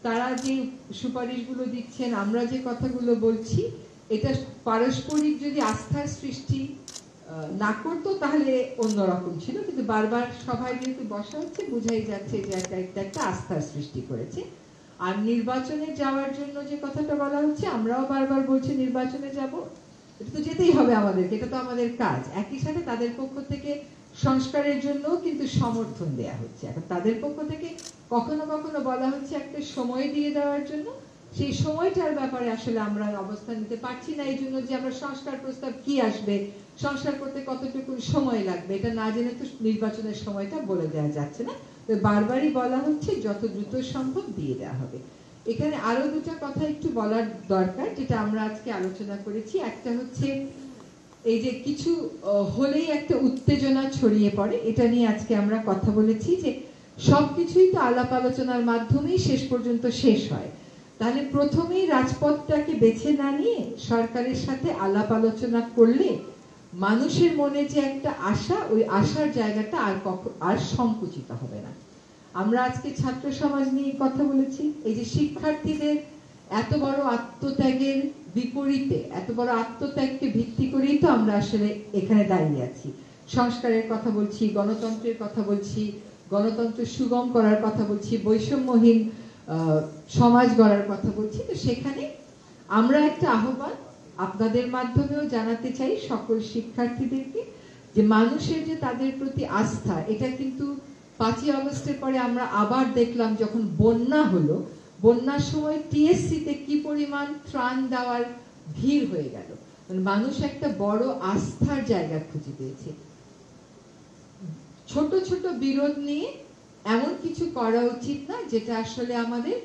তারা যে সুপারিশগুলো দিচ্ছেন, আমরা যে কথাগুলো বলছি, এটা পারস্পরিক যদি আস্থার সৃষ্টি না করতো তাহলে অন্যরকম ছিল, কিন্তু বারবার সভায় যেহেতু বসা হচ্ছে বোঝাই যাচ্ছে যে একটা আস্থার সৃষ্টি করেছে। আর নির্বাচনে যাওয়ার জন্য যে কথাটা বলা হচ্ছে, আমরাও বারবার বলছি নির্বাচনে যাব, এটা তো যেতেই হবে আমাদেরকে, এটা তো আমাদের কাজ। একই সাথে তাদের পক্ষ থেকে সংস্কারের জন্য কিন্তু সমর্থন দেয়া হচ্ছে। এখন তাদের পক্ষ থেকে কখনো কখনো বলা হচ্ছে একটা সময় দিয়ে দেওয়ার জন্য, সেই সময়টার ব্যাপারে আসলে আমরা অবস্থান নিতে পারছি না, এই জন্য যে আমরা সংস্কার প্রস্তাব কি আসবে, সংস্কার করতে কতটুকু সময় লাগবে, এটা না জেনে তো নির্বাচনের সময়টা বলে দেওয়া যাচ্ছে না। বারবারই বলা হচ্ছে যত দ্রুত সম্ভব দিয়ে দেওয়া হবে। এখানে আরো দুটো কথা একটু বলার দরকার, যেটা আমরা আজকে আলোচনা করেছি। একটা হচ্ছে এই যে কিছু হলেই একটা উত্তেজনা ছড়িয়ে পড়ে, এটা নিয়ে আজকে আমরা কথা বলেছি যে সবকিছুই তো আলাপ আলোচনার মাধ্যমেই শেষ পর্যন্ত শেষ হয়। তাহলে প্রথমেই রাজপথটাকে বেছে না নিয়ে সরকারের সাথে আলাপ আলোচনা করলে মানুষের মনে যে একটা আশা, ওই আশার জায়গাটা আর সংকুচিত হবে না। আমরা আজকে ছাত্র সমাজ নিয়ে কথা বলেছি, এই যে শিক্ষার্থীদের এত বড় আত্মত্যাগের বিপরীতে, এত বড় আত্মত্যাগকে ভিত্তি করেই তো আমরা আসলে এখানে দাঁড়িয়ে আছি। সংস্কারের কথা বলছি, গণতন্ত্রের কথা বলছি, গণতন্ত্র সুগম করার কথা বলছি, বৈষম্যহীন সমাজ গড়ার কথা বলছি। তো সেখানে আমরা একটা আহ্বান আপনাদের মাধ্যমেও জানাতে চাই সকল শিক্ষার্থীদেরকে, যে মানুষের যে তাদের প্রতি আস্থা, এটা কিন্তু 5ই আগস্টের পরে আমরা আবার দেখলাম যখন বন্যা হলো, বন্যার সময় টিএসসিতে কি পরিমাণ ত্রাণ দেওয়ার ভিড় হয়ে গেল। মানুষ একটা বড় আস্থার জায়গা খুঁজে পেয়েছে। ছোট ছোট বিরোধ নিয়ে এমন কিছু করা উচিত না যেটা আসলে আমাদের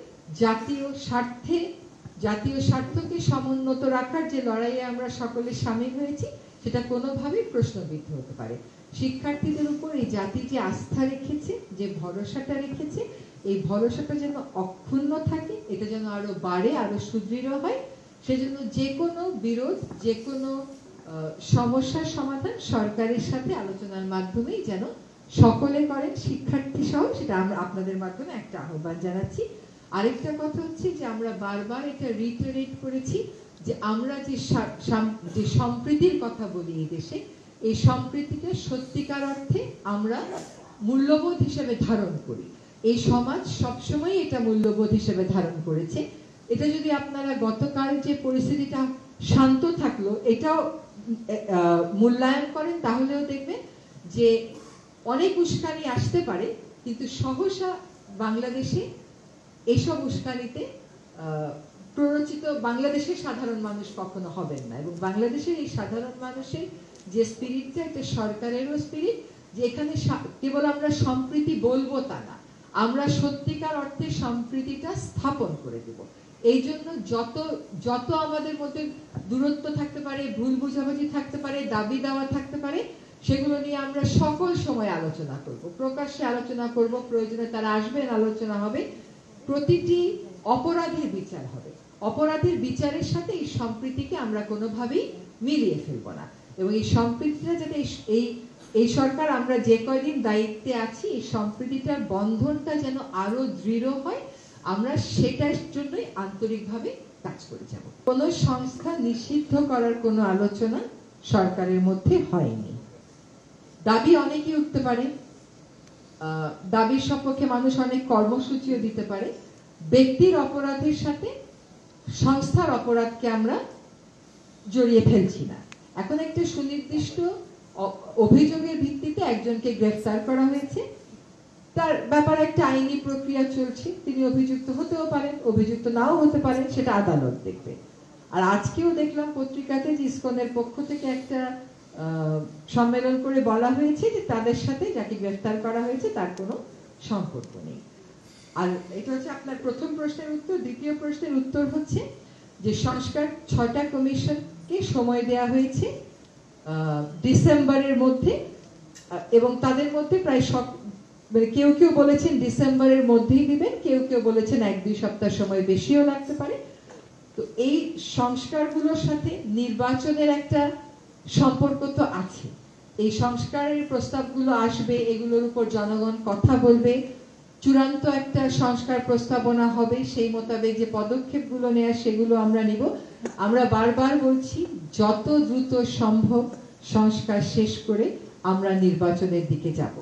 জাতীয় স্বার্থকে সমুন্নত রাখার যে লড়াইয়ে আমরা সকলে সামিল হয়েছি, সেটা কোনোভাবেই প্রশ্নবিদ্ধ হতে পারে। শিক্ষার্থীদের উপর এই জাতি যে আস্থা রেখেছে, যে ভরসাটা রেখেছে, এই ভরসাটা যেন অক্ষুণ্ণ থাকে, এটা যেন আরো বাড়ে, আরো সুদৃঢ় হয়। সেজন্য যে কোনো বিরোধ, যে কোনো সমস্যার সমাধান সরকারের সাথে আলোচনার মাধ্যমেই যেন সকলে করেন, শিক্ষার্থী সহ, সেটা আমরা আপনাদের মাধ্যমে একটা আহ্বান জানাচ্ছি। আরেকটা কথা হচ্ছে যে আমরা বারবার এটা রিটারেট করেছি যে আমরা যে সম্প্রীতির কথা বলি এই দেশে, এই সম্প্রীতিটা সত্যিকার অর্থে আমরা মূল্যবোধ হিসেবে ধারণ করি। এই সমাজ সবসময় এটা মূল্যবোধ হিসেবে ধারণ করেছে। এটা যদি আপনারা গতকাল যে পরিস্থিতিটা শান্ত থাকলো এটাও মূল্যায়ন করেন, তাহলেও দেখবেন যে অনেক উস্কানি আসতে পারে, কিন্তু সহসা বাংলাদেশে এইসব উস্কানিতে প্ররোচিত বাংলাদেশের সাধারণ মানুষ কখনো হবেন না। এবং বাংলাদেশের এই সাধারণ মানুষের যে স্পিরিটটা, এটা সরকারেরও স্পিরিট, যে এখানে কেবল আমরা সম্প্রীতি বলবো তা না, আমরা সত্যিকার অর্থে সম্প্রীতিটা স্থাপন করে দেব। এই জন্য যত আমাদের মধ্যে দূরত্ব থাকতে পারে, ভুল বুঝাবুঝি থাকতে পারে, দাবি দেওয়া থাকতে পারে, সেগুলো নিয়ে আমরা সকল সময় আলোচনা করব, প্রকাশ্যে আলোচনা করব, প্রয়োজনে তারা আসবেন, আলোচনা হবে, প্রতিটি অপরাধের বিচার হবে। অপরাধের বিচারের সাথে এই সম্প্রীতিকে আমরা কোনোভাবেই মিলিয়ে ফেলব না। এবং এই সম্প্রীতিটা যাতে এই সরকার আমরা যে কয়দিন দায়িত্বে আছি, এই সম্প্রীতিটার বন্ধনটা যেন আরো দৃঢ় হয়, আমরা সেটার জন্যই আন্তরিকভাবে কাজ করে যাব। কোনো সংস্থা নিষিদ্ধ করার কোনো আলোচনা সরকারের মধ্যে হয়নি। দাবি অনেকেই উঠতে পারে, দাবির সপক্ষে মানুষ অনেক কর্মসূচিও দিতে পারে। ব্যক্তির অপরাধের সাথে সংস্থার অপরাধকে আমরা জড়িয়ে ফেলছি না। এখন একটা সুনির্দিষ্ট অভিযোগের ভিত্তিতে একজনকে গ্রেফতার করা হয়েছে, তার ব্যাপারে একটা আইনি প্রক্রিয়া চলছে, তিনি অভিযুক্ত হতেও পারেন, অভিযুক্ত নাও হতে পারেন, সেটা আদালত দেখবে। আর আজকেও দেখলাম পত্রিকাতে যে ইসকনের পক্ষ থেকে একটা সম্মেলন করে বলা হয়েছে যে তাদের সাথে যাকে গ্রেফতার করা হয়েছে তার কোনো সম্পর্ক নেই। আর এটা হচ্ছে আপনার প্রথম প্রশ্নের উত্তর। দ্বিতীয় প্রশ্নের উত্তর হচ্ছে যে সংস্কার 6টা কমিশনকে সময় দেওয়া হয়েছে ডিসেম্বরের মধ্যে, এবং তাদের মধ্যে প্রায় সব, কেউ কেউ বলেছেন ডিসেম্বরের মধ্যেই দিবেন, কেউ কেউ বলেছেন 1-2 সপ্তাহ সময় বেশিও লাগতে পারে। তো এই সংস্কারগুলোর সাথে নির্বাচনের একটা সম্পর্ক তো আছে। এই সংস্কারের প্রস্তাবগুলো আসবে, এগুলোর উপর জনগণ কথা বলবে, চূড়ান্ত একটা সংস্কার প্রস্তাবনা হবে, সেই মোতাবেক যে পদক্ষেপগুলো নেওয়া সেগুলো আমরা নিব। আমরা বারবার বলছি যত দ্রুত সম্ভব সংস্কার শেষ করে আমরা নির্বাচনের দিকে যাব।